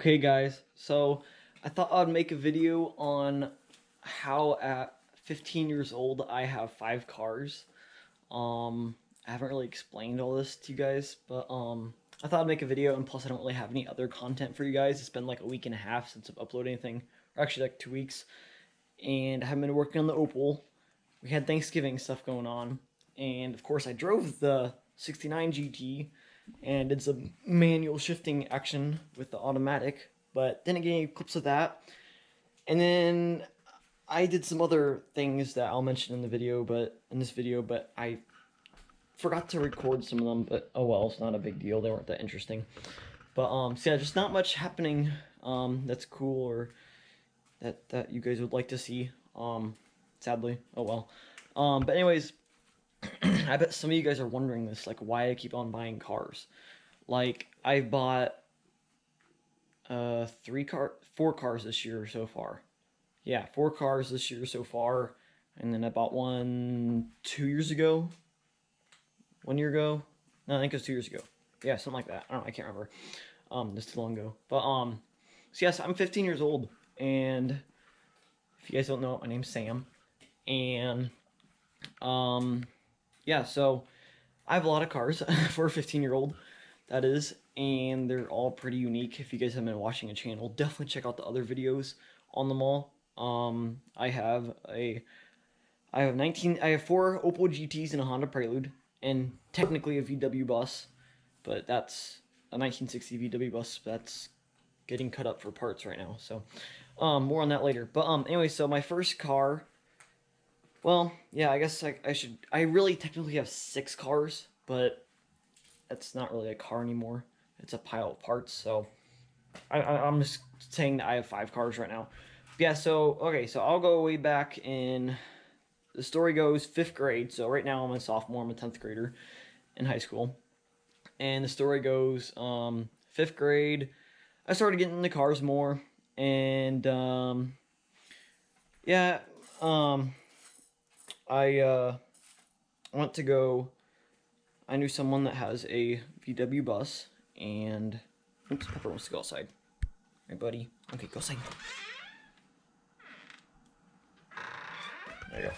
Okay guys, so I thought I'd make a video on how at 15 years old I have 5 cars. I haven't really explained all this to you guys, but I thought I'd make a video, and plus I don't really have any other content for you guys. It's been like a week and a half since I've uploaded anything, or actually like 2 weeks, and I haven't been working on the Opel. We had Thanksgiving stuff going on, and of course I drove the 69 GT and did some manual shifting action with the automatic, but didn't get any clips of that. And then I did some other things that I'll mention in the video, but I forgot to record some of them, but oh well, it's not a big deal. They weren't that interesting. But so yeah, just not much happening that's cool or that you guys would like to see. Sadly, oh well. But anyways, I bet some of you guys are wondering this, like why I keep on buying cars. Like I bought 4 cars this year so far. Yeah, 4 cars this year so far, and then I bought one 2 years ago. 1 year ago? No, I think it was 2 years ago. Yeah, something like that. I don't know, I can't remember. This too long ago. But so yes, I'm 15 years old, and if you guys don't know, my name's Sam, and yeah, so I have a lot of cars for a 15-year-old, that is, and they're all pretty unique. If you guys haven't been watching a channel, definitely check out the other videos on them all. I have 4 Opel GTs and a Honda Prelude, and technically a VW bus, but that's a 1960 VW bus that's getting cut up for parts right now, so more on that later. But anyway, so my first car, well, yeah, I guess I really technically have 6 cars, but that's not really a car anymore. It's a pile of parts, so I'm just saying that I have 5 cars right now. Yeah, so, okay, so I'll go way back in, the story goes 5th grade, so right now I'm a sophomore, I'm a 10th grader in high school. And the story goes, 5th grade, I started getting into cars more, and, yeah, I went to go, I knew someone that has a VW bus, and, oops, Pepper wants to go outside. Hey, buddy. Okay, go outside. There you go.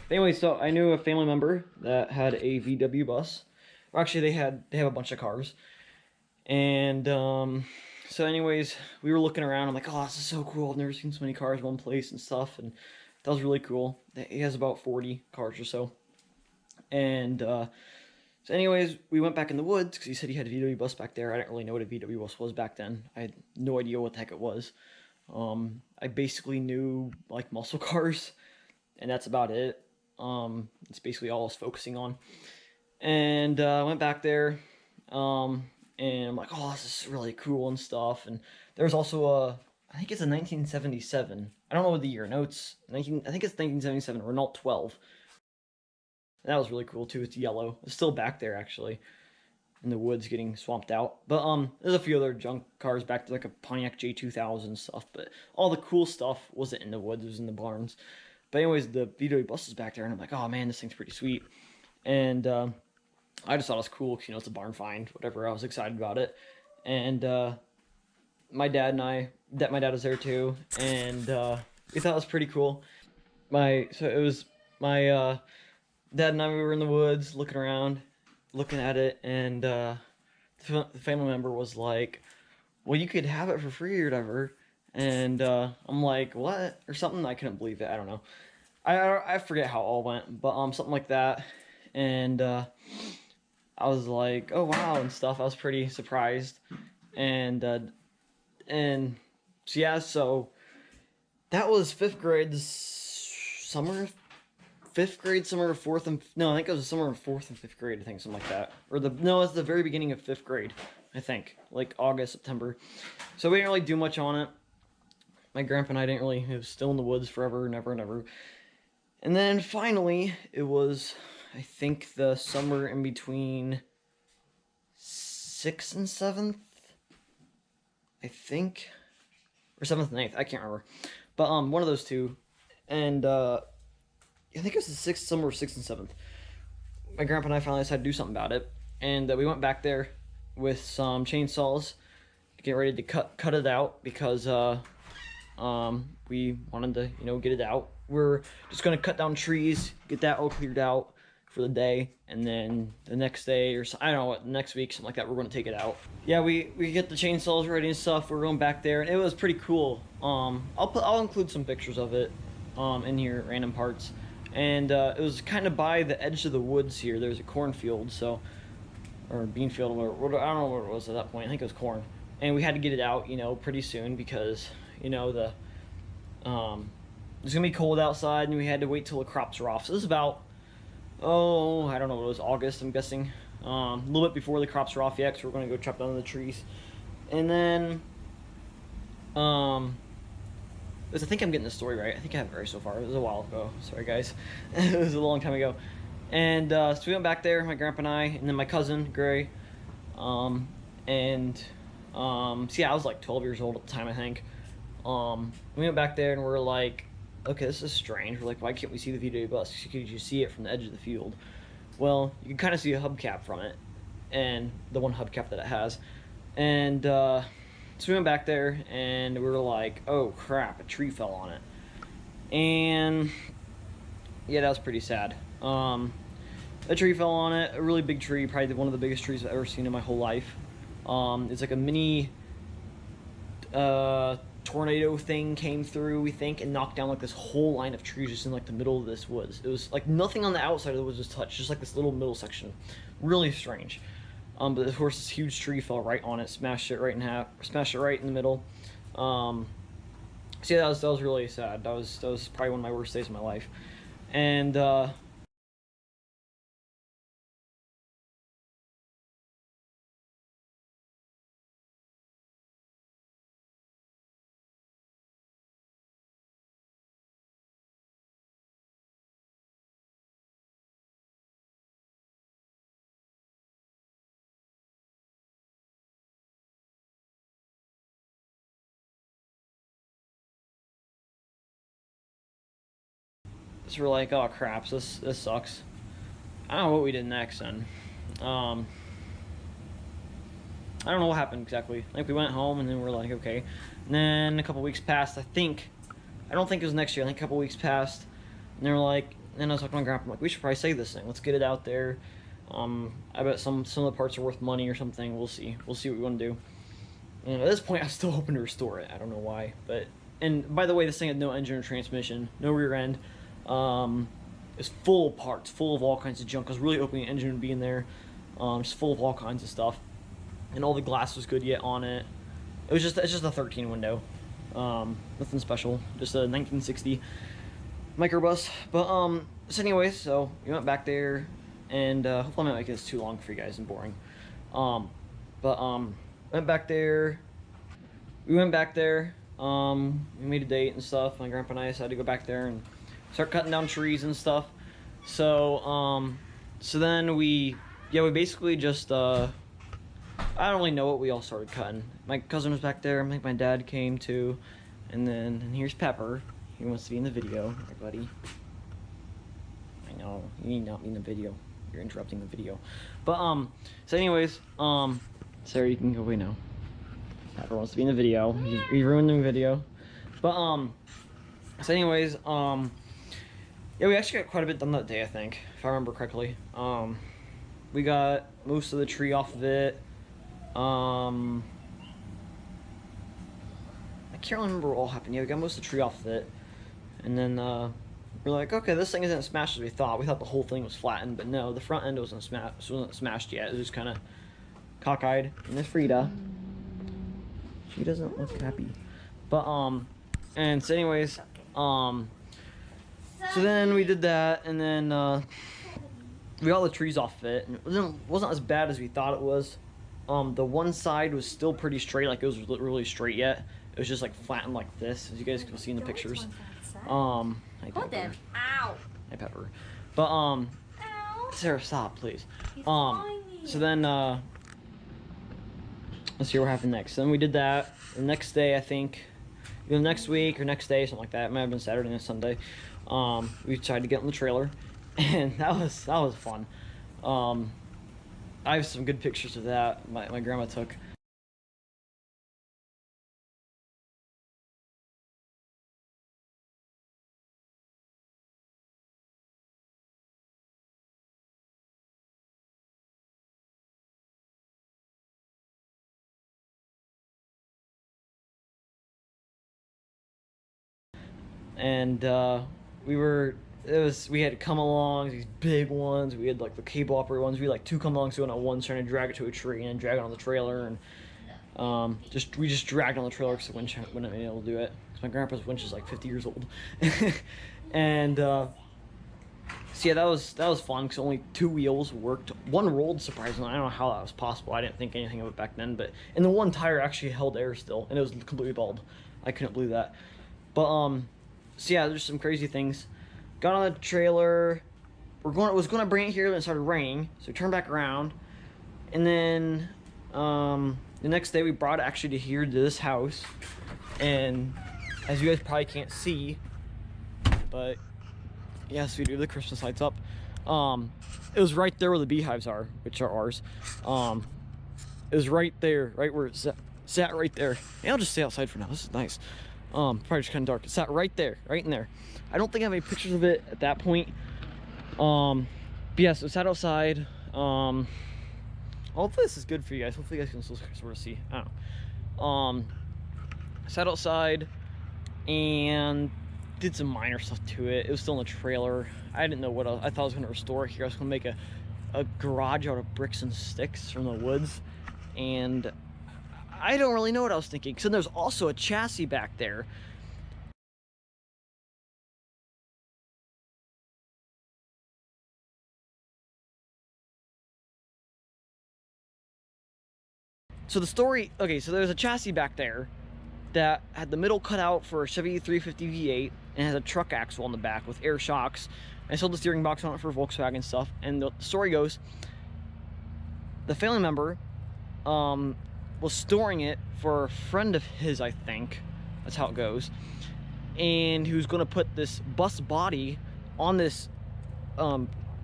But anyway, so I knew a family member that had a VW bus. Or actually, they have a bunch of cars. And, so anyways, we were looking around. I'm like, oh, this is so cool. I've never seen so many cars in one place and stuff, and that was really cool. He has about 40 cars or so. And so anyways, we went back in the woods because he said he had a VW bus back there. I didn't really know what a VW bus was back then. I had no idea what the heck it was. I basically knew like muscle cars, and that's about it. It's basically all I was focusing on. And I went back there, and I'm like, oh, this is really cool and stuff. And there's also I think it's a 1977. I don't know what the year. No, it's I think it's 1977 Renault 12. And that was really cool too. It's yellow. It's still back there actually, in the woods getting swamped out. But there's a few other junk cars back there, like a Pontiac J2000 stuff. But all the cool stuff wasn't in the woods. It was in the barns. But anyways, the VW bus is back there, and I'm like, oh man, this thing's pretty sweet. And I just thought it was cool because, you know, it's a barn find, whatever. I was excited about it. And my dad was there too, and we thought it was pretty cool. So it was my dad and I, we were in the woods looking around, looking at it, and the family member was like, well, you could have it for free or whatever. And I'm like, what? Or something. I couldn't believe it. I don't know. I forget how it all went, but something like that. And I was like, oh wow, and stuff. I was pretty surprised. And so yeah, so that was 5th grade summer. 5th grade, summer of 4th and no, I think it was the summer of 4th and 5th grade. I think something like that. Or no, it's the very beginning of 5th grade. I think like August, September. So we didn't really do much on it. My grandpa and I didn't really. It was still in the woods forever, never and ever. And then finally, it was, I think, the summer in between 6th and 7th. I think, or 7th and 8th. I can't remember, but one of those two. And I think it was the summer of 6th and 7th. My grandpa and I finally decided to do something about it, and we went back there with some chainsaws getting ready to cut it out because we wanted to, you know, get it out. We're just gonna cut down trees, get that all cleared out for the day, and then the next day, or I don't know what, next week, something like that, we're gonna take it out. Yeah, we get the chainsaws ready and stuff. We're going back there, and it was pretty cool. I'll include some pictures of it in here, random parts. And it was kind of by the edge of the woods here. There's a cornfield, so, or bean field, or I don't know what it was at that point. I think it was corn, and we had to get it out, you know, pretty soon because, you know, the it's gonna be cold outside, and we had to wait till the crops were off. So this is about, oh, I don't know what it was, August, I'm guessing. A little bit before the crops were off yet, so we're gonna go chop down the trees. And then, I think I'm getting the story right. I think I have it right so far. It was a while ago. Sorry, guys. It was a long time ago. And so we went back there, my grandpa and I, and then my cousin, Gray. So yeah, I was like 12 years old at the time, I think. We went back there and we're like, okay, this is strange. We're like, why can't we see the VW bus? Could you see it from the edge of the field? Well, you can kind of see a hubcap from it, and the one hubcap that it has. And so we went back there and we were like, oh crap, a tree fell on it. And yeah, that was pretty sad. A tree fell on it, a really big tree, probably one of the biggest trees I've ever seen in my whole life. It's like a mini tornado thing came through, we think, and knocked down like this whole line of trees just in like the middle of this woods. It was like nothing on the outside of the woods was touched, just like this little middle section. Really strange. But of course this huge tree fell right on it, smashed it right in half, smashed it right in the middle. So yeah, that was really sad. That was probably one of my worst days of my life. And so we're like, oh crap, this sucks. I don't know what we did next then. I don't know what happened exactly. Like we went home and then we're like, okay. And then a couple weeks passed, I don't think it was next year, I think a couple weeks passed. And they were like, then I was talking to my grandpa, I'm like, we should probably save this thing. Let's get it out there. I bet some of the parts are worth money or something. We'll see what we want to do. And at this point, I was still hoping to restore it. I don't know why, but, and by the way, this thing had no engine or transmission, no rear end. It's full of parts, full of all kinds of junk. I was really hoping the engine would be in there, just full of all kinds of stuff, and all the glass was good yet on it. It's just a 13 window, nothing special, just a 1960 microbus. But so anyways, so we went back there, and hopefully I'm not making this too long for you guys and boring. Went back there. We went back there. We made a date and stuff. My grandpa and I decided to go back there and start cutting down trees and stuff. So so then we basically just I don't really know what we all started cutting. My cousin was back there. I think my dad came too, and here's Pepper. He wants to be in the video, everybody. I know you need not be in the video. You're interrupting the video. But so anyways, Sarah, you can go away now. Pepper wants to be in the video. You ruined the video. But so anyways, yeah, we actually got quite a bit done that day, I think, if I remember correctly. We got most of the tree off of it. I can't remember what all happened. Yeah, we got most of the tree off of it. And then we're like, okay, this thing isn't as smashed as we thought. We thought the whole thing was flattened, but no, the front end wasn't smashed yet. It was just kind of cockeyed. And there's Frida. She doesn't look happy. But and so anyways, so then we did that, and then we got all the trees off of it, and it wasn't as bad as we thought it was. The one side was still pretty straight, like it was really straight yet. It was just like flattened like this, as you guys can see in the pictures. Hi, Pepper. Ow. Hi, Pepper. But Ow. Sarah, stop, please. So then let's see what happened next. Then we did that. The next day, I think, either next week or next day, something like that. It might have been Saturday and Sunday. We decided to get on the trailer, and that was fun. I have some good pictures of that my grandma took. and we had come along, these big ones. We had like the cable operated ones. We had like two come along, so on one trying to drag it to a tree and drag it on the trailer, and we just dragged on the trailer because the winch wouldn't be able to do it. Because my grandpa's winch is like 50 years old, and so yeah, that was fun because only two wheels worked. One rolled, surprisingly. I don't know how that was possible. I didn't think anything of it back then, and the one tire actually held air still, and it was completely bald. I couldn't believe that. But so yeah, there's some crazy things. Got on the trailer. Was going to bring it here, and it started raining, so we turned back around, and then the next day we brought it actually to this house, and as you guys probably can't see, but yes, we do the Christmas lights up. It was right there where the beehives are, which are ours. It was right there, right where it sat right there. And I'll just stay outside for now. This is nice. Probably just kind of dark. It sat right there, right in there. I don't think I have any pictures of it at that point. But yeah, so it sat outside. Hopefully this is good for you guys. Hopefully you guys can still sort of see. I don't know. Sat outside and did some minor stuff to it. It was still in the trailer. I didn't know what else. I thought I was going to restore it here. I was going to make a garage out of bricks and sticks from the woods. And I don't really know what I was thinking. So there's also a chassis back there. So the story, okay, so there's a chassis back there that had the middle cut out for a Chevy 350 V8 and has a truck axle on the back with air shocks. I sold the steering box on it for Volkswagen stuff. And the story goes, the family member was storing it for a friend of his, I think. That's how it goes. And he was going to put this bus body on this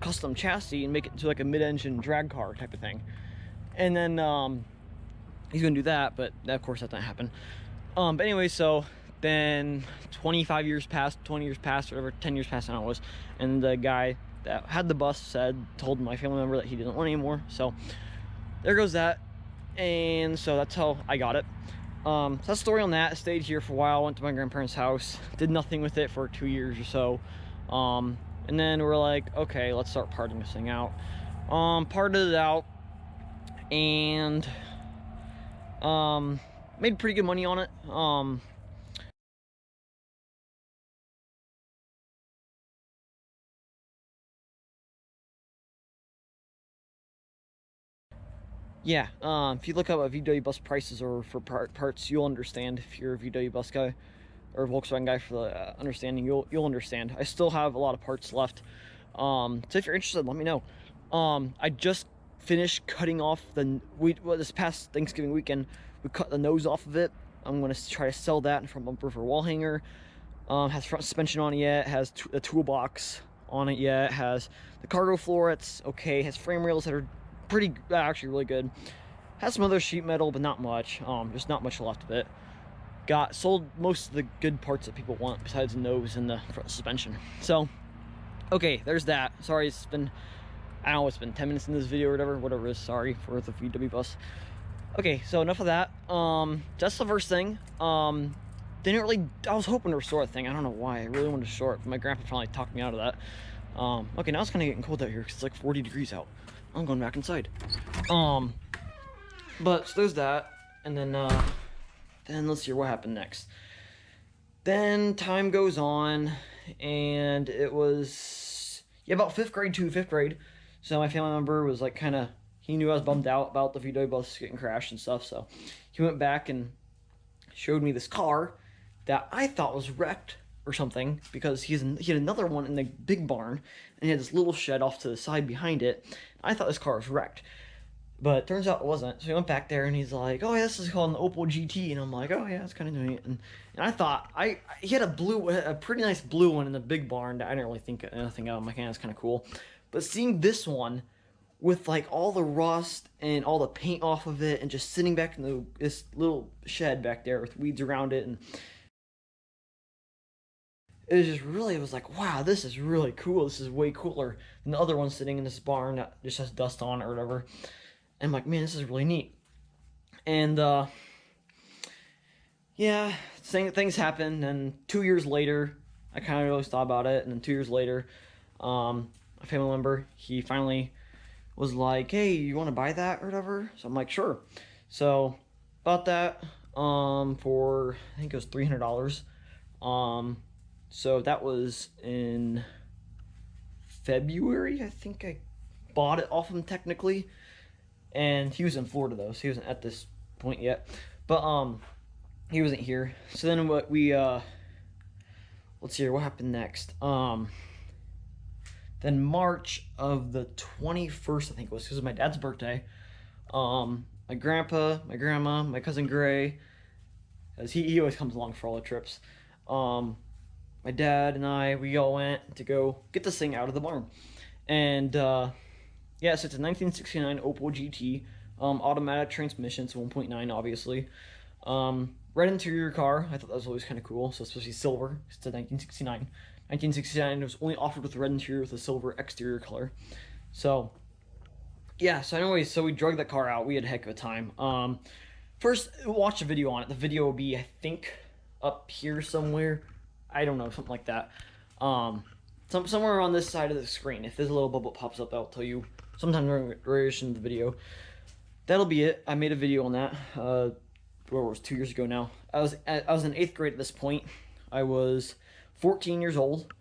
custom chassis and make it into like a mid-engine drag car type of thing. And then he's going to do that, but of course that didn't happen. But anyway, so then 25 years passed, 20 years passed, whatever, 10 years passed, I don't know what it was. And the guy that had the bus told my family member that he didn't want it anymore. So there goes that. And so that's how I got it. So that's the story on that. I stayed here for a while, went to my grandparents' house, did nothing with it for 2 years or so. And then we're like, okay, let's start parting this thing out. Parted it out and made pretty good money on it. Yeah, if you look up what VW bus prices are for parts, you'll understand. If you're a VW bus guy or a Volkswagen guy, for the understanding, you'll understand. I still have a lot of parts left. So if you're interested, let me know. I just finished cutting off this past Thanksgiving weekend. We cut the nose off of it. I'm gonna try to sell that in front bumper for a wall hanger. Has front suspension on it yet. Has a toolbox on it yet. Has the cargo floor. It's okay. Has frame rails that are actually really good. Has some other sheet metal, but not much. Just not much left of it. Sold most of the good parts that people want besides the nose and the front suspension. So, okay, there's that. Sorry, it's been, I don't know, it's been 10 minutes in this video or whatever it is. Sorry for the VW bus. Okay, so enough of that. That's the first thing. I was hoping to restore the thing. I don't know why. I really wanted to restore it, but my grandpa finally talked me out of that. Okay, now it's kind of getting cold out here because it's like 40 degrees out. I'm going back inside. But so there's that, and then let's see what happened next. Then time goes on, and it was about fifth grade. So my family member was like he knew I was bummed out about the VW bus getting crashed and stuff. So he went back and showed me this car that I thought was wrecked or something, because he had another one in the big barn, and he had this little shed off to the side behind it. I thought this car was wrecked, but it turns out it wasn't. So he went back there and he's like, "Oh yeah, this is called an Opel GT," and I'm like, "Oh yeah, it's kind of neat." And I thought he had a pretty nice blue one in the big barn that I didn't really think anything of. I'm like, "Yeah, it's kind of cool." But seeing this one with like all the rust and all the paint off of it, and just sitting back in this little shed back there with weeds around it, and it was like, wow, this is really cool. This is way cooler than the other one sitting in this barn that just has dust on it or whatever. And I'm like, man, this is really neat. And yeah, things happen, and 2 years later, I kind of really thought about it, and then 2 years later, a family member, he finally was like, hey, you want to buy that or whatever? So I'm like, sure. So bought that for, I think it was $300. So that was in February, I think I bought it off him technically. And he was in Florida though, so he wasn't at this point yet. But he wasn't here. So then what we let's see here, what happened next? Then March of the 21st, I think it was, because it was my dad's birthday. My grandpa, my grandma, my cousin Gray, as he always comes along for all the trips. My dad and I, we all went to go get this thing out of the barn. And yeah, so it's a 1969 Opel GT, automatic transmission, so 1.9 obviously. Red interior car, I thought that was always kind of cool, so especially silver, it's a 1969. 1969, it was only offered with a red interior with a silver exterior color. So, yeah, so anyways, so we drug that car out, we had a heck of a time. First, watch a video on it. The video will be, I think, up here somewhere. I don't know, something like that. Somewhere on this side of the screen. If there's a little bubble that pops up, I'll tell you sometime during the duration of the video. That'll be it. I made a video on that. Where was 2 years ago now. I was in 8th grade at this point. I was 14 years old.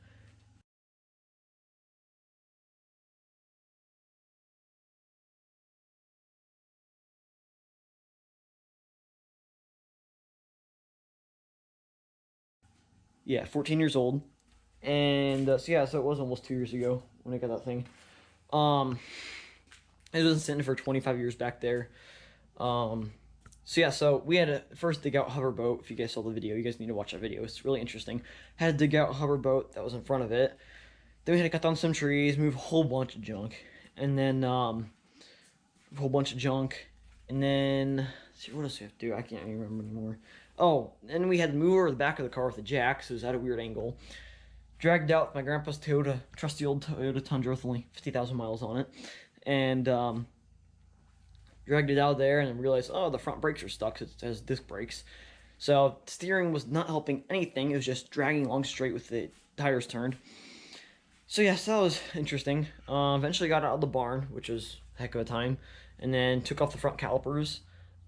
Yeah, 14 years old. And so yeah, so it was almost 2 years ago when I got that thing. It was sitting for 25 years back there. So yeah, so we had to first dig out hover boat. If you guys saw the video, you guys need to watch that video. It's really interesting. Had to dig out hover boat that was in front of it. Then we had to cut down some trees, move a whole bunch of junk, and then a whole bunch of junk, and then let's see, what else we have to do? I can't even remember anymore. Oh, and we had to move over the back of the car with the jack, so it was at a weird angle. Dragged out my grandpa's Toyota, trusty old Toyota Tundra with only 50,000 miles on it, and dragged it out there and then realized, oh, the front brakes are stuck because it has disc brakes. So steering was not helping anything. It was just dragging along straight with the tires turned. So yes, that was interesting. Eventually got out of the barn, which was a heck of a time, and then took off the front calipers.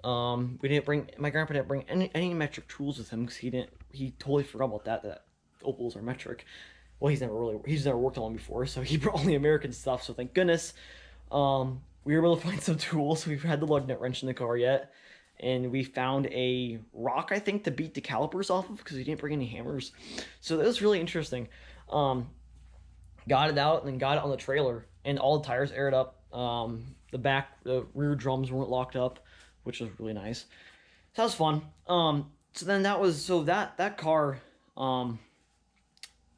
My grandpa didn't bring any metric tools with him because he totally forgot about that Opals are metric. Well, he's never worked on one before, so he brought only American stuff, so thank goodness. We were able to find some tools. We've had the lug nut wrench in the car yet, and we found a rock, I think, to beat the calipers off of because we didn't bring any hammers. So that was really interesting. Got it out and then got it on the trailer, and all the tires aired up. The rear drums weren't locked up, which was really nice. So that was fun. So then that car,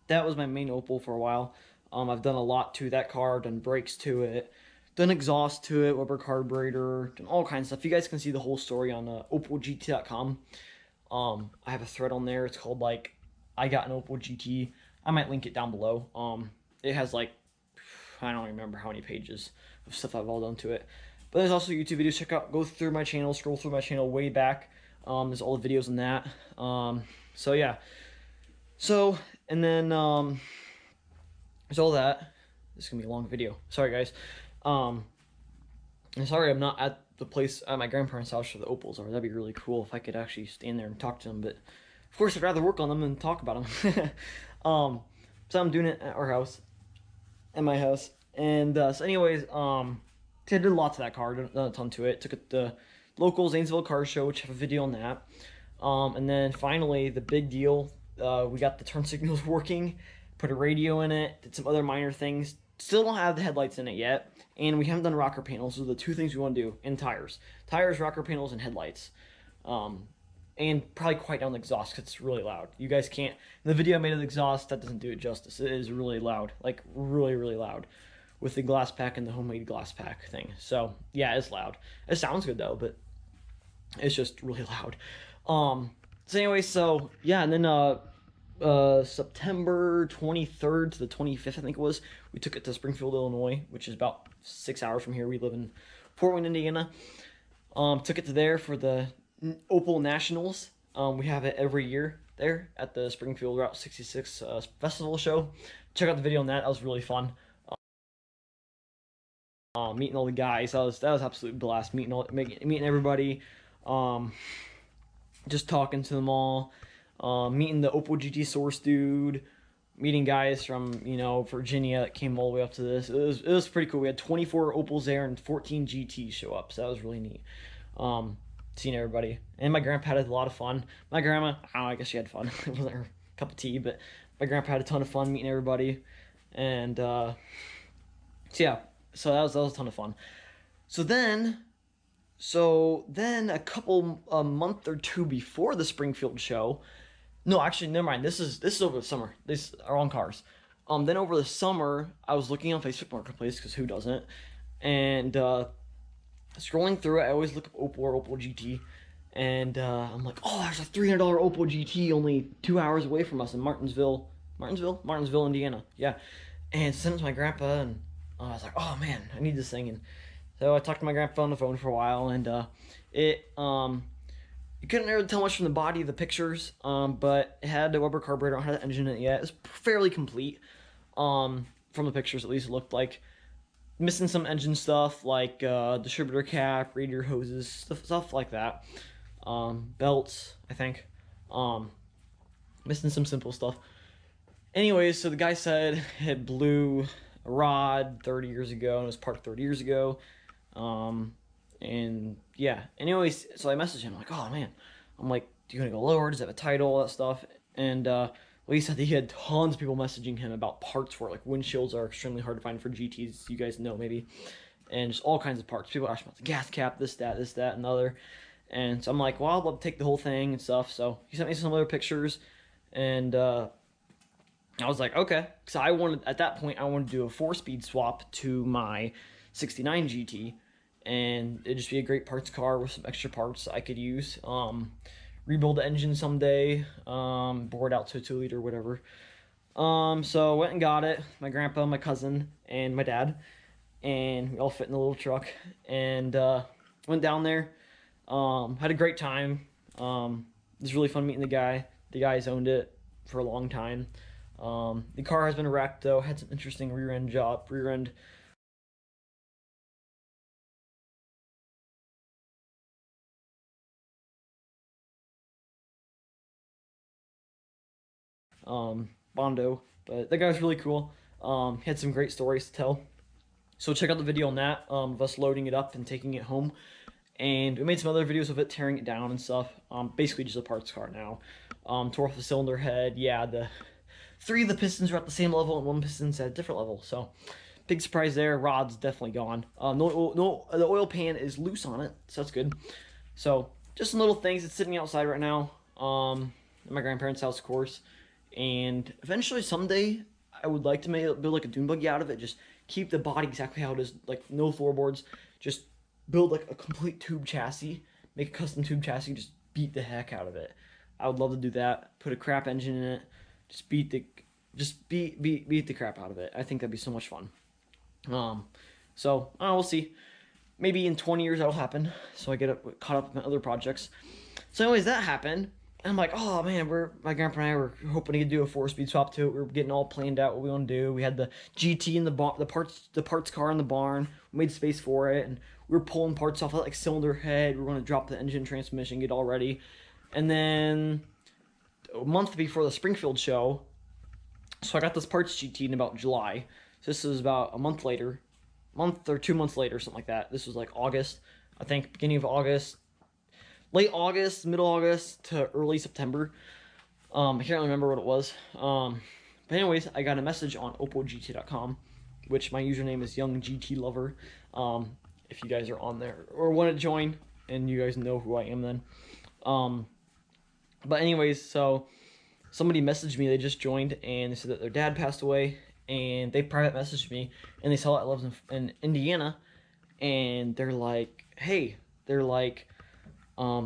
that was my main Opel for a while. I've done a lot to that car, done brakes to it, done exhaust to it, Weber carburetor, done all kinds of stuff. You guys can see the whole story on opelgt.com. I have a thread on there. It's called like I got an Opel GT. I might link it down below. It has like, I don't remember how many pages of stuff I've all done to it. But there's also YouTube videos. Go through my channel, scroll through my channel way back. There's all the videos on that. So yeah. So, and then there's all that. This is gonna be a long video. Sorry guys. And sorry I'm not at the place at my grandparents' house where the Opals are. That'd be really cool if I could actually stand there and talk to them. But of course I'd rather work on them than talk about them. So I'm doing it at our house, at my house. And so anyways, I did lots of that car, done a ton to it. Took it to the local Zanesville Car Show, which have a video on that. And then finally, the big deal, we got the turn signals working, put a radio in it, did some other minor things. Still don't have the headlights in it yet, and we haven't done rocker panels. Those are the two things we want to do, and tires. Tires, rocker panels, and headlights. And probably quiet down the exhaust because it's really loud. You guys can't, the video I made of the exhaust, that doesn't do it justice. It is really loud, like really, really loud, with the glass pack and the homemade glass pack thing. So yeah, it's loud. It sounds good though, but it's just really loud. So anyway, so yeah, and then September 23rd to the 25th, I think it was, we took it to Springfield, Illinois, which is about 6 hours from here. We live in Fort Wayne, Indiana. Took it to there for the Opel Nationals. We have it every year. there at the Springfield Route 66 festival show. Check out the video on that. That was really fun. Meeting all the guys, that was absolute blast. Meeting everybody, just talking to them all. Meeting the Opel GT source dude. Meeting guys from, Virginia that came all the way up to this. It was pretty cool. We had 24 Opels there and 14 GTs show up, so that was really neat. Seeing everybody. And my grandpa had a lot of fun. My grandma, I guess she had fun. It wasn't her cup of tea, but my grandpa had a ton of fun meeting everybody. And, so yeah, so that was a ton of fun. So then a month or two before the Springfield show, no, actually, never mind. This is over the summer. These are on cars. Then over the summer, I was looking on Facebook Marketplace, because who doesn't? And scrolling through it, I always look up Opel or Opel GT, and I'm like, oh, there's a $300 Opel GT only 2 hours away from us in Martinsville, Indiana. Yeah, and sent it to my grandpa, and I was like, oh man, I need this thing. And so I talked to my grandpa on the phone for a while, and you couldn't really tell much from the body of the pictures, but it had the Weber carburetor, it had the engine in it yet. It was fairly complete, from the pictures at least. It looked like missing some engine stuff, like distributor cap, radiator hoses, stuff like that. Belts, I think. Missing some simple stuff. Anyways, so the guy said it blew a rod 30 years ago, and it was parked 30 years ago. And yeah, anyways, so I messaged him, like, oh man, I'm like, do you want to go lower? Does it have a title? All that stuff. And well, he said that he had tons of people messaging him about parts for it. Like, windshields are extremely hard to find for GTs, you guys know maybe, and just all kinds of parts. People ask about the gas cap, this, that, and the other. And so I'm like, well, I'd love to take the whole thing and stuff. So he sent me some other pictures, and I was like, okay, because at that point I wanted to do a 4-speed swap to my 69 GT. And it'd just be a great parts car with some extra parts I could use. Rebuild the engine someday, bore it out to a 2-liter, whatever. So went and got it. My grandpa, my cousin, and my dad, and we all fit in the little truck. And went down there. Had a great time. It was really fun meeting the guy. The guys owned it for a long time. The car has been wrecked though. Had some interesting rear end Bondo, but that guy was really cool. He had some great stories to tell. So check out the video on that, of us loading it up and taking it home. And we made some other videos of it tearing it down and stuff. Basically just a parts car now. Tore off the cylinder head. Yeah, the 3 of the pistons are at the same level and 1 piston's at a different level. So big surprise there. Rod's definitely gone. The oil pan is loose on it, so that's good. So just some little things. It's sitting outside right now. At my grandparents' house, of course. And eventually, someday, I would like to build like a dune buggy out of it. Just keep the body exactly how it is, like no floorboards. Just build like a complete tube chassis, make a custom tube chassis, just beat the heck out of it. I would love to do that. Put a crap engine in it, just beat the crap out of it. I think that'd be so much fun. So we'll see. Maybe in 20 years that'll happen. So I get caught up in other projects. So anyways, that happened. And I'm like, oh man, my grandpa and I were hoping to do a 4-speed swap to it. We were getting all planned out what we want to do. We had the GT in the parts car in the barn. We made space for it, and we were pulling parts off of like cylinder head. We were going to drop the engine, transmission, get all ready. And then a month before the Springfield show, so I got this parts GT in about July. So this was about a month later, month or 2 months later, something like that. This was like August, I think, beginning of August. Late August, middle August to early September. I can't remember what it was. But anyways, I got a message on opelgt.com, which my username is YoungGTLover. If you guys are on there or want to join, and you guys know who I am then. But anyways, so somebody messaged me. They just joined, and they said that their dad passed away, and they private messaged me, and they saw I live in Indiana, and they're like, hey, do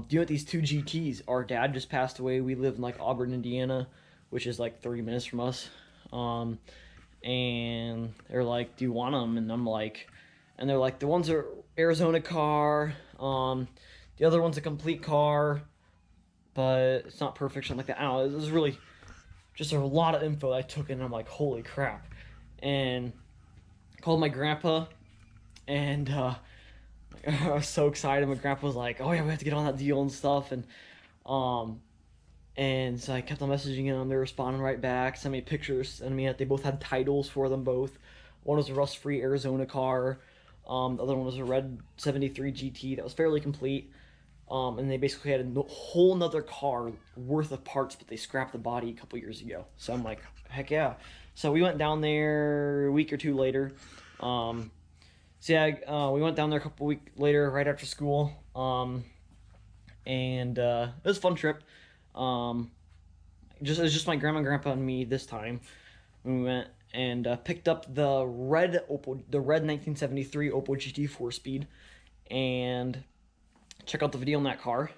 you want these 2 GTs? Our dad just passed away. We live in like Auburn, Indiana, which is like 30 minutes from us. And they're like, do you want them? And I'm like, and they're like, the one's are Arizona car. The other one's a complete car. but it's not perfect, something like that. I don't know. It was really just a lot of info that I took in, and I'm like, holy crap. And called my grandpa, and I was so excited. My grandpa was like, "Oh yeah, we have to get on that deal and stuff." Um, and so I kept on messaging them. They're responding right back, sent me pictures, and me that they both had titles for them both. One was a rust-free Arizona car. The other one was a red '73 GT that was fairly complete. And they basically had a whole nother car worth of parts, but they scrapped the body a couple years ago. So I'm like, heck yeah. So we went down there a week or two later. So yeah, we went down there a couple weeks later, right after school. And it was a fun trip. It was just my grandma, grandpa, and me this time when we went and picked up the red 1973 Opel GT 4-speed, and check out the video on that car.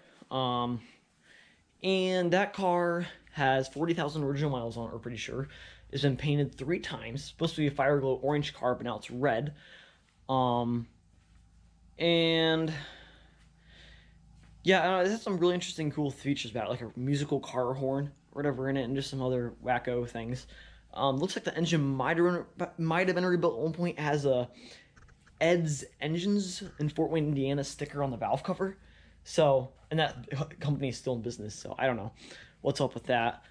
And that car has 40,000 original miles on it, we're pretty sure. It's been painted 3 times. It's supposed to be a fire glow orange car, but now it's red. And yeah, it has some really interesting, cool features about it, like a musical car horn or whatever in it, and just some other wacko things. Looks like the engine might have been rebuilt at one point. It has a Ed's Engines in Fort Wayne, Indiana sticker on the valve cover. So, and that company is still in business, so I don't know what's up with that.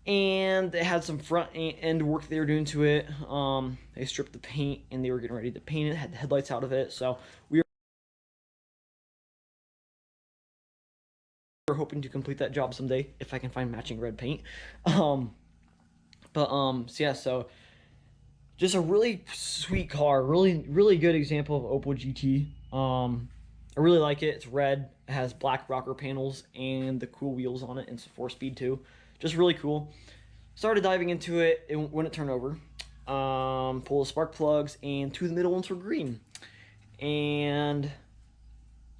And they had some front end work they were doing to it. They stripped the paint, and they were getting ready to paint it, had the headlights out of it. So we were hoping to complete that job someday if I can find matching red paint. So yeah, so just a really sweet car, really good example of Opel GT. I really like it. It's red, it has black rocker panels and the cool wheels on it, and it's a 4-speed too. Just really cool. Started diving into it, when it turned over. Pull the spark plugs, and 2 of the middle ones were green. And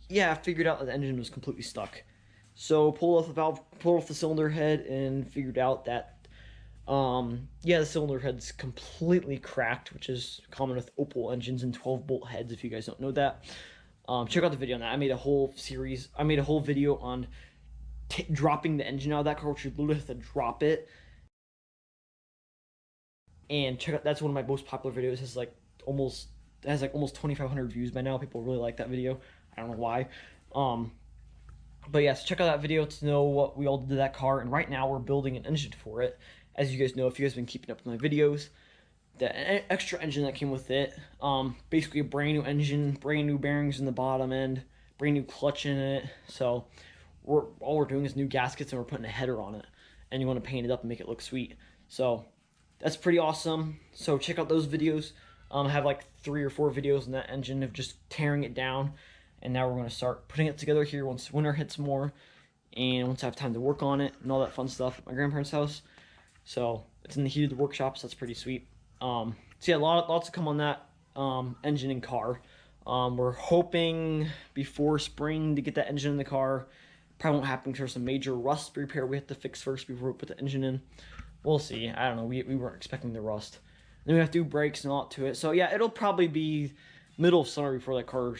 yeah, I figured out that the engine was completely stuck. So pulled off the valve, pulled off the cylinder head, and figured out that yeah, the cylinder head's completely cracked, which is common with Opel engines and 12-bolt heads, if you guys don't know that. Check out the video on that. I made a whole video on dropping the engine out of that car, which you literally have to drop it. And check out, that's one of my most popular videos. It has like almost 2,500 views by now. People really like that video. I don't know why. But yeah, so check out that video to know what we all did to that car. And right now we're building an engine for it. As you guys know, if you guys have been keeping up with my videos, the extra engine that came with it, basically a brand new engine, brand new bearings in the bottom end, brand new clutch in it. So all we're doing is new gaskets, and we're putting a header on it. And you want to paint it up and make it look sweet. So that's pretty awesome. So check out those videos. I have like 3 or 4 videos in that engine of just tearing it down. And now we're going to start putting it together here once winter hits more, and once I have time to work on it and all that fun stuff at my grandparents' house. So it's in the heat of the workshop, so that's pretty sweet. So yeah, lots to come on that engine and car. We're hoping before spring to get that engine in the car. Probably won't happen because there's some major rust repair we have to fix first before we put the engine in. We'll see. I don't know. We weren't expecting the rust. Then we have to do brakes and all that to it. So yeah, it'll probably be middle of summer before that car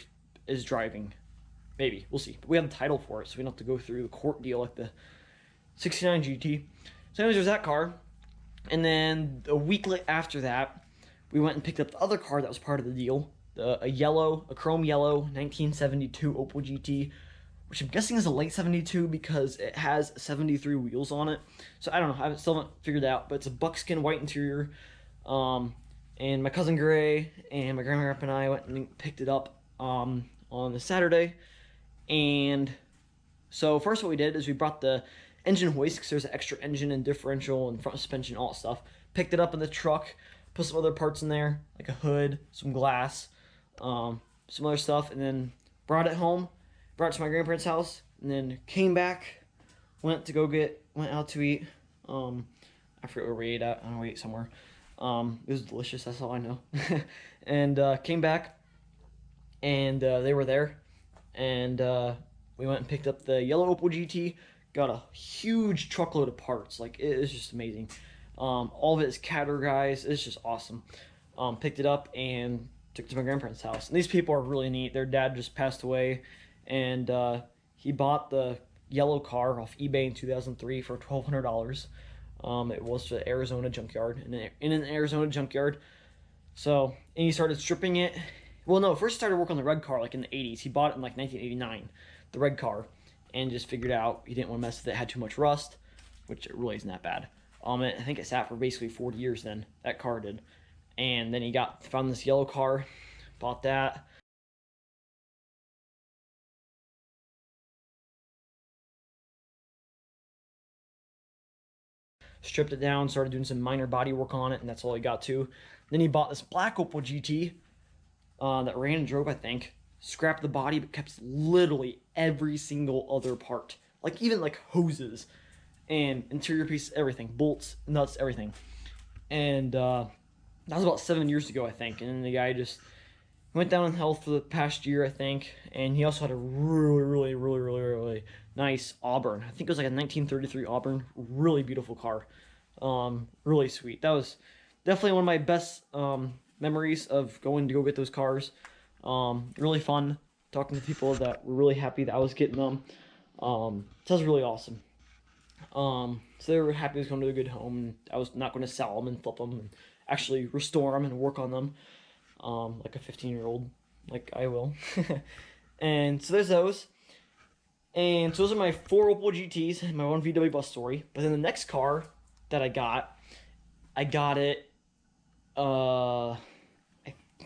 is driving. Maybe. We'll see. But we have the title for it, so we don't have to go through the court deal like the 69 GT. So anyways, there's that car. And then a week after that, we went and picked up the other car that was part of the deal. A chrome yellow 1972 Opel GT, which I'm guessing is a late 72 because it has 73 wheels on it. So I don't know. I still haven't figured it out, but it's a buckskin white interior. And my cousin Gray and my grandma and I went and picked it up on the Saturday. And so first what we did is we brought the engine hoist, because there's an extra engine and differential and front suspension, all that stuff. Picked it up in the truck, put some other parts in there, like a hood, some glass, some other stuff, and then brought it home, brought it to my grandparents' house, and then came back, went out to eat. I forget where we ate at. I don't know, we ate somewhere. It was delicious, that's all I know. And came back, and they were there, and we went and picked up the yellow Opel GT, got a huge truckload of parts. Like, it is just amazing. All of it is categorized. It's just awesome. Picked it up and took it to my grandparents' house. And these people are really neat. Their dad just passed away, and he bought the yellow car off eBay in 2003 for $1,200. It was the Arizona junkyard, in an Arizona junkyard. So, and he started stripping it. Well, no, first started working on the red car like in the 80s. He bought it in like 1989, the red car, and just figured out he didn't want to mess with it. It had too much rust, which it really isn't that bad. I think it sat for basically 40 years then, that car did. And then he found this yellow car, bought that. Stripped it down, started doing some minor body work on it, and that's all he got to. Then he bought this black Opel GT that ran and drove, I think. Scrapped the body, but kept literally every single other part. Like, even like hoses and interior pieces, everything. Bolts, nuts, everything. And that was about 7 years ago, I think. And then the guy just went down in health for the past year, I think. And he also had a really nice Auburn. I think it was like a 1933 Auburn. Really beautiful car. Really sweet. That was definitely one of my best memories of going to go get those cars. Really fun talking to people that were really happy that I was getting them. So that was really awesome. So they were happy I was going to a good home. And I was not going to sell them and flip them and actually restore them and work on them. Like a 15-year-old, like I will. And so there's those. And so those are my 4 Opel GTs and my 1 VW bus story. But then the next car that I got it, I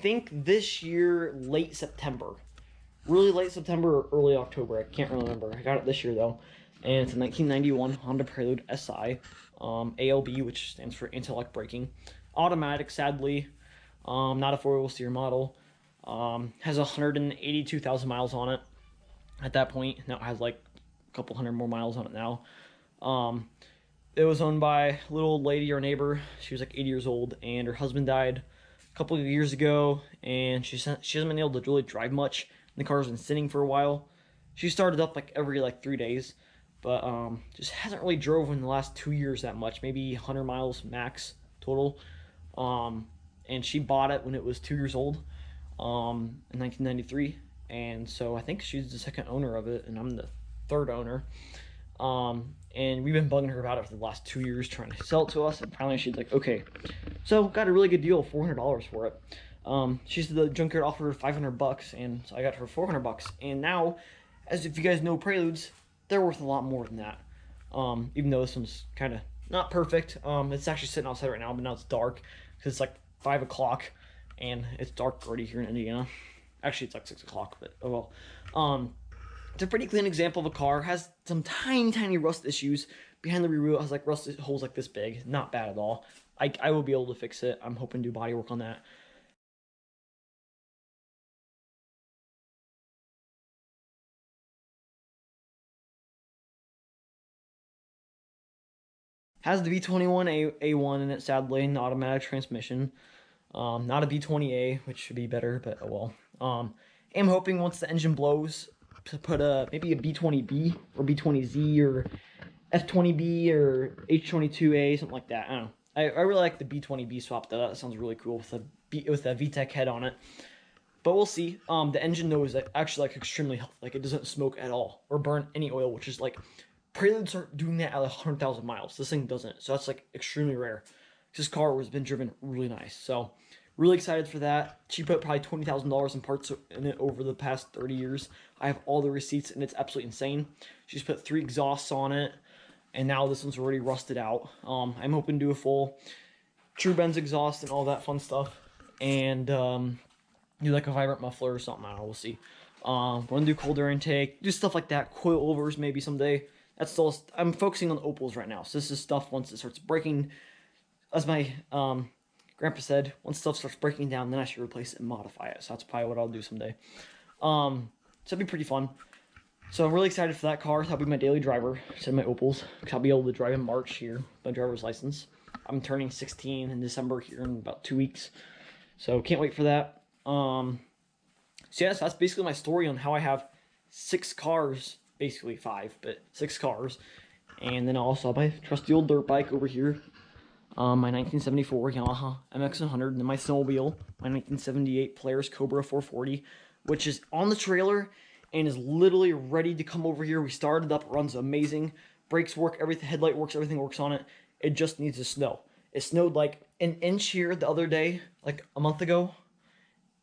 think this year, late September. Really late September or early October. I can't remember. I got it this year, though. And it's a 1991 Honda Prelude Si. ALB, which stands for anti-lock braking. Automatic, sadly. Not a 4-wheel steer model. Has 182,000 miles on it at that point. Now it has like a couple hundred more miles on it now. It was owned by a little old lady, our neighbor. She was like 80 years old, and her husband died a couple of years ago, and she hasn't been able to really drive much. The car's been sitting for a while. She started up like every 3 days, but just hasn't really drove in the last 2 years that much, maybe 100 miles max total. And she bought it when it was 2 years old, in 1993, and so I think she's the second owner of it, and I'm the third owner. And we've been bugging her about it for the last 2 years, trying to sell it to us, and finally she's like, okay. So got a really good deal, $400 for it. She said the junkyard offered her $500, and so I got her $400. And now, as if you guys know Preludes, they're worth a lot more than that. Even though this one's kind of not perfect. It's actually sitting outside right now, but now it's dark because it's like 5 o'clock, and it's dark already here in Indiana. Actually, it's like 6 o'clock, but oh well. It's a pretty clean example of a car. Has some tiny rust issues. Behind the rear wheel, it has like rust holes like this big. Not bad at all. I will be able to fix it. I'm hoping to do body work on that. Has the V21 A1 in it, sadly, an automatic transmission. Not a V20A, which should be better, but oh well. I'm hoping once the engine blows to put maybe a B20B or B20Z or F20B or H22A, something like that. I don't know. I really like the B20B swap though. That sounds really cool with a VTEC head on it. But we'll see. The engine though is actually like extremely healthy. Like it doesn't smoke at all or burn any oil, which is like Preludes aren't doing that at 100,000 miles. This thing doesn't. So that's like extremely rare. This car has been driven really nice. So really excited for that. She put probably $20,000 in parts in it over the past 30 years. I have all the receipts, and it's absolutely insane. She's put 3 exhausts on it, and now this one's already rusted out. I'm hoping to do a full True Benz exhaust and all that fun stuff, and do like a vibrant muffler or something. I don't know. We'll see. Want to do cold air intake, do stuff like that. Coilovers maybe someday. That's still. I'm focusing on the Opels right now. So this is stuff once it starts breaking. As my grandpa said, once stuff starts breaking down, then I should replace it and modify it. So that's probably what I'll do someday. So it'd be pretty fun. So I'm really excited for that car. That'll be my daily driver. Instead of my Opels, because I'll be able to drive in March here, my driver's license. I'm turning 16 in December here in about 2 weeks. So can't wait for that. So yes, that's basically my story on how I have 6 cars, basically 5, but 6 cars. And then I also have my trusty old dirt bike over here. My 1974 Yamaha MX100, and then my snowmobile, my 1978 Polaris Cobra 440, which is on the trailer, and is literally ready to come over here. We started up, runs amazing, brakes work, everything, headlight works, everything works on it. It just needs to snow. It snowed like an inch here the other day, like a month ago.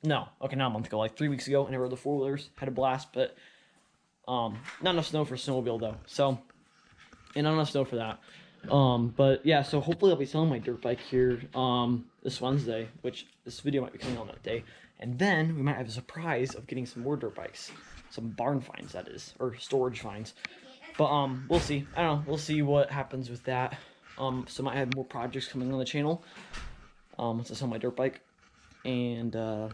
No, okay, not a month ago, like 3 weeks ago, and I rode the 4-wheelers, had a blast, but not enough snow for a snowmobile though. So, and not enough snow for that. But yeah, so hopefully I'll be selling my dirt bike here this Wednesday, which this video might be coming on that day. And then we might have a surprise of getting some more dirt bikes. Some barn finds, that is, or storage finds. But we'll see. I don't know. We'll see what happens with that. So I might have more projects coming on the channel once I sell my dirt bike. And yeah,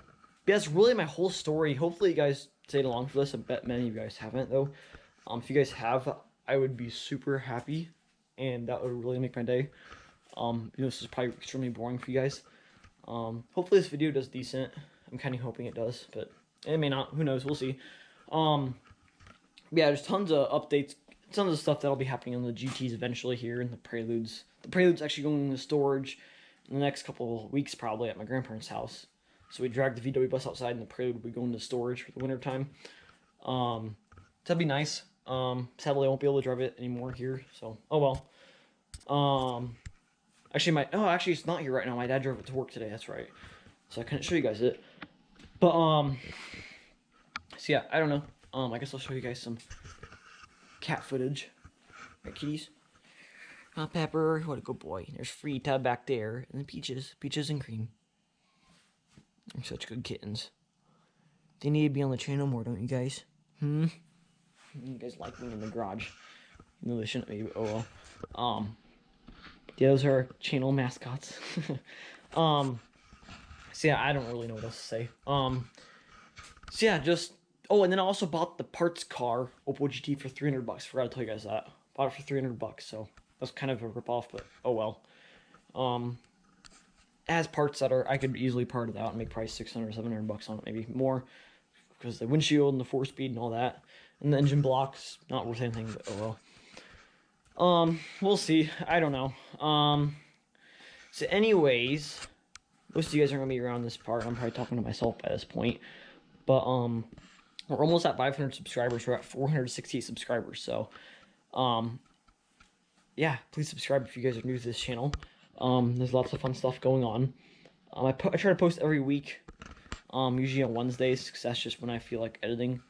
that's really my whole story. Hopefully you guys stayed along for this. I bet many of you guys haven't though. If you guys have, I would be super happy, and that would really make my day. This is probably extremely boring for you guys. Hopefully this video does decent. I'm kind of hoping it does, but it may not. Who knows? We'll see. Yeah, there's tons of updates, tons of stuff that'll be happening on the GTs eventually here, and the Preludes. The Prelude's actually going into storage in the next couple of weeks, probably at my grandparents' house. So we dragged the VW bus outside, and the Prelude will be going into storage for the winter time. That'd be nice. Sadly, I won't be able to drive it anymore here, so oh well. Actually, it's not here right now. My dad drove it to work today. That's right. So I couldn't show you guys it. But so yeah, I don't know. I guess I'll show you guys some cat footage. Right, kitties? Pepper, what a good boy. There's Frita back there, and then Peaches and Cream. They're such good kittens. They need to be on the channel more, don't you guys? You guys like being in the garage. No, they shouldn't be, but oh well. Yeah, those are our channel mascots. So yeah, I don't really know what else to say. So yeah, just, oh, and then I also bought the parts car, Opel GT, for $300. Forgot to tell you guys that. Bought it for $300, so that's kind of a ripoff, but oh well. It has parts that I could easily part it out and make probably $600 or $700 on it, maybe more, because the windshield and the 4-speed and all that, and the engine blocks, not worth anything, but oh well. We'll see. I don't know. So anyways, most of you guys aren't gonna be around this part. I'm probably talking to myself by this point, but we're almost at 500 subscribers. We're at 468 subscribers, so yeah, please subscribe if you guys are new to this channel. There's lots of fun stuff going on. I try to post every week, usually on Wednesdays, because that's just when I feel like editing.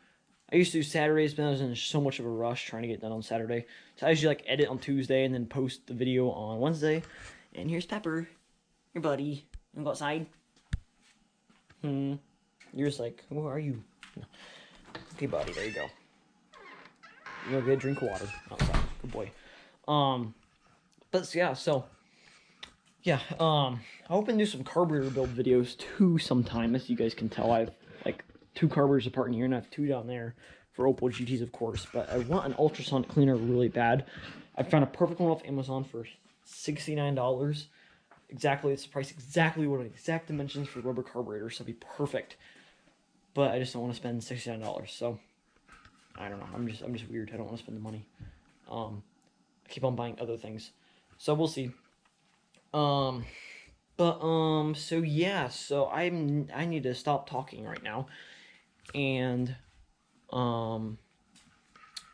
I used to do Saturdays, but I was in so much of a rush trying to get done on Saturday. So I usually like edit on Tuesday and then post the video on Wednesday. And here's Pepper, your buddy. Wanna go outside? You're just like, who are you? Okay, buddy, there you go. You go get a drink of water outside. Good boy. But yeah, so yeah, I hope to do some carburetor build videos too sometime. As you guys can tell, I have like 2 carburetors apart in here, and I have 2 down there for Opel GTs, of course. But I want an ultrasonic cleaner really bad. I found a perfect one off Amazon for $69. Exactly, it's the price, exactly what exact dimensions for rubber carburetor, so it'd be perfect. But I just don't want to spend $69. So I don't know. I'm just weird. I don't want to spend the money. I keep on buying other things, so we'll see. So yeah, so I need to stop talking right now, and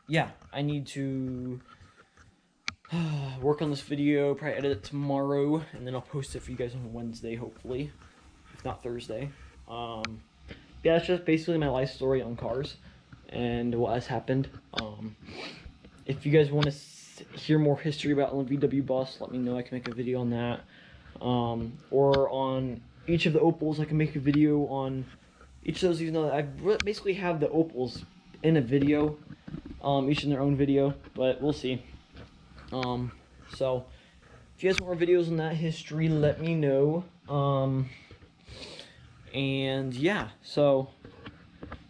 yeah, I need to work on this video, probably edit it tomorrow, and then I'll post it for you guys on Wednesday, hopefully, if not Thursday. Yeah, that's just basically my life story on cars and what has happened. If you guys want to hear more history about the VW bus, let me know. I can make a video on that. Or on each of the Opels, I can make a video on each of those, even though I basically have the Opels in a video, each in their own video, but we'll see. So if you guys want more videos on that history, let me know. And yeah, so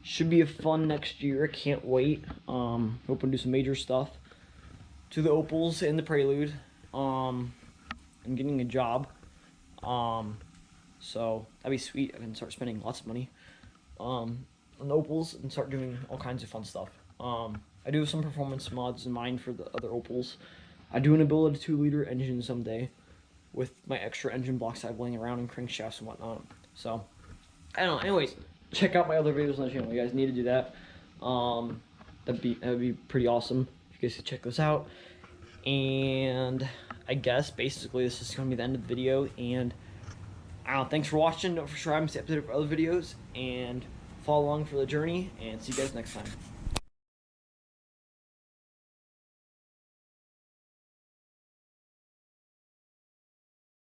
should be a fun next year. Can't wait. Hoping to do some major stuff to the Opels and the Prelude. And getting a job. So that'd be sweet. I can start spending lots of money on the Opels and start doing all kinds of fun stuff. I do have some performance mods in mind for the other Opels. I do want to build a 2-liter engine someday with my extra engine blocks I have laying around and crankshafts and whatnot. So I don't know. Anyways, check out my other videos on the channel. You guys need to do that. That'd be pretty awesome if you guys could check this out. And I guess basically this is going to be the end of the video. And I don't know, thanks for watching. Don't subscribe to see other videos and follow along for the journey. And see you guys next time.